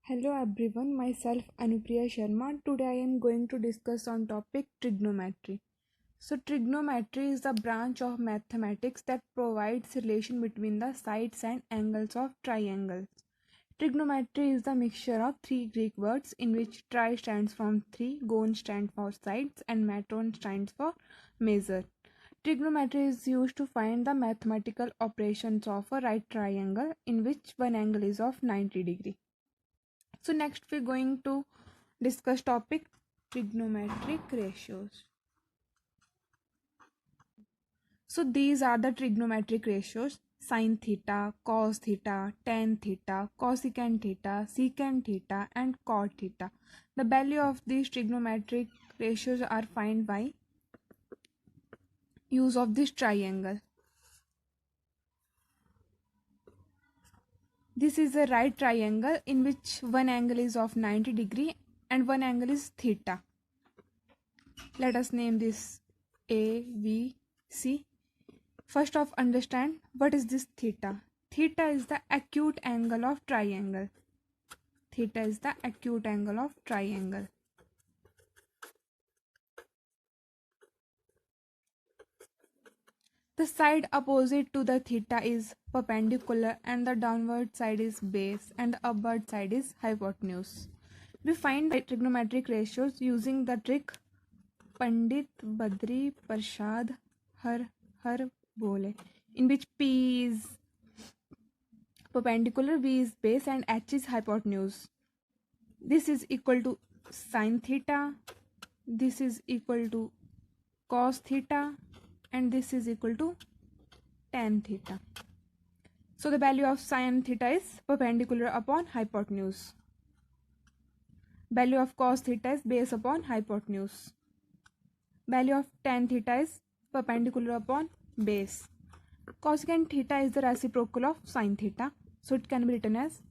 Hello everyone, myself Anupriya Sharma. Today I am going to discuss on topic trigonometry. So trigonometry is the branch of mathematics that provides relation between the sides and angles of triangles. Trigonometry is the mixture of three Greek words in which tri stands for three, gon stands for sides and metron stands for measure. Trigonometry is used to find the mathematical operations of a right triangle in which one angle is of 90 degree. So next we're going to discuss topic trigonometric ratios. So these are the trigonometric ratios: sine theta, cos theta, tan theta, cosecant theta, secant theta and cot theta. The value of these trigonometric ratios are found by use of this triangle. This is a right triangle in which one angle is of 90 degree and one angle is theta. Let us name this A, B, C. First off, understand what is this theta. Theta is the acute angle of triangle. Theta is the acute angle of triangle. The side opposite to the theta is perpendicular and the downward side is base and the upward side is hypotenuse. We find the trigonometric ratios using the trick Pandit Badri Prasad Har Bole, in which P is perpendicular, V is base and H is hypotenuse. This is equal to sine theta, this is equal to cos theta and this is equal to tan theta. So the value of sine theta is perpendicular upon hypotenuse. Value of cos theta is base upon hypotenuse. Value of tan theta is perpendicular upon base. Cosecant theta is the reciprocal of sine theta, so it can be written as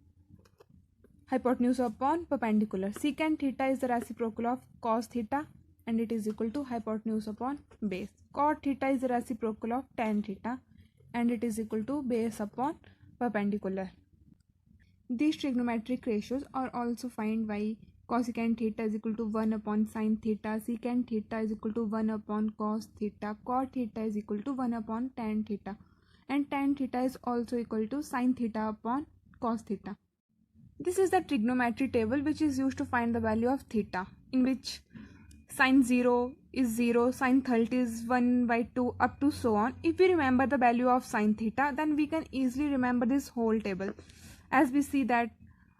hypotenuse upon perpendicular. Secant theta is the reciprocal of cos theta and it is equal to hypotenuse upon base. Cot theta is the reciprocal of tan theta and it is equal to base upon perpendicular. These trigonometric ratios are also found by cosecant theta is equal to 1 upon sine theta, secant theta is equal to 1 upon cos theta, cot theta is equal to 1 upon tan theta and tan theta is also equal to sine theta upon cos theta. This is the trigonometry table which is used to find the value of theta, in which sine 0 is 0, sine 30 is 1 by 2 up to so on. If we remember the value of sine theta, then we can easily remember this whole table, as we see that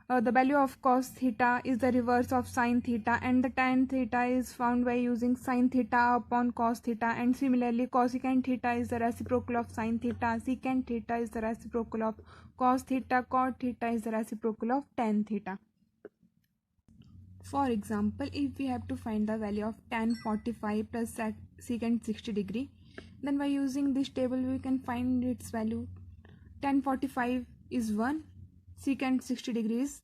the value of cos theta is the reverse of sine theta and the tan theta is found by using sine theta upon cos theta, and similarly cosecant theta is the reciprocal of sine theta, secant theta is the reciprocal of cos theta, cot theta is the reciprocal of tan theta. For example, if we have to find the value of tan 45 plus secant 60 degree, then by using this table we can find its value. Tan 45 is 1, secant 60 degree is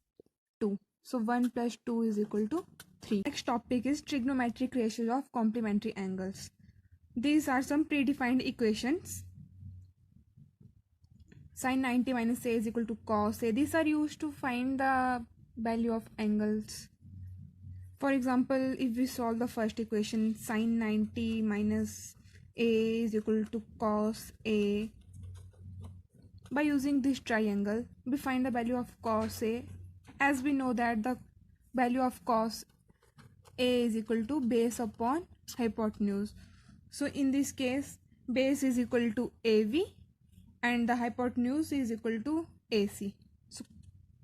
2. So 1 plus 2 is equal to 3. Next topic is trigonometric ratios of complementary angles. These are some predefined equations. Sin 90 minus A is equal to cos A. These are used to find the value of angles. For example, if we solve the first equation, sin 90 minus A is equal to cos A. By using this triangle, we find the value of cos A, as we know that the value of cos A is equal to base upon hypotenuse. So in this case, base is equal to AV and the hypotenuse is equal to AC. So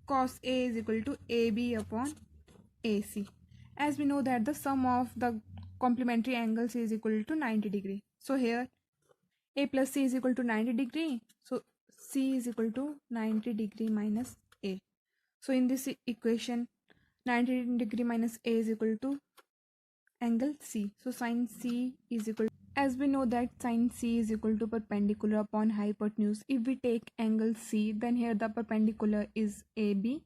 cos A is equal to AB upon AC. As we know that the sum of the complementary angles is equal to 90 degree. So here A plus C is equal to 90 degree. So C is equal to 90 degree minus A. So in this equation, 90 degree minus A is equal to angle C. So sin C is equal to, as we know that sin C is equal to perpendicular upon hypotenuse. If we take angle C, then here the perpendicular is AB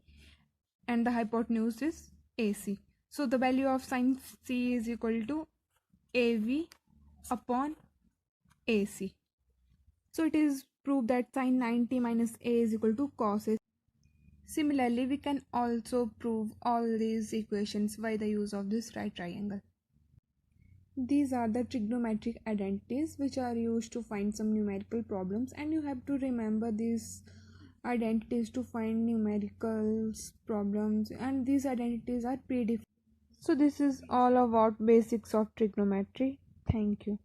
and the hypotenuse is AC. So the value of sin C is equal to AV upon AC. So it is proved that sin 90 minus A is equal to cos A. Similarly, we can also prove all these equations by the use of this right triangle. These are the trigonometric identities which are used to find some numerical problems, and you have to remember these identities to find numerical problems, and these identities are predefined. So this is all about basics of trigonometry. Thank you.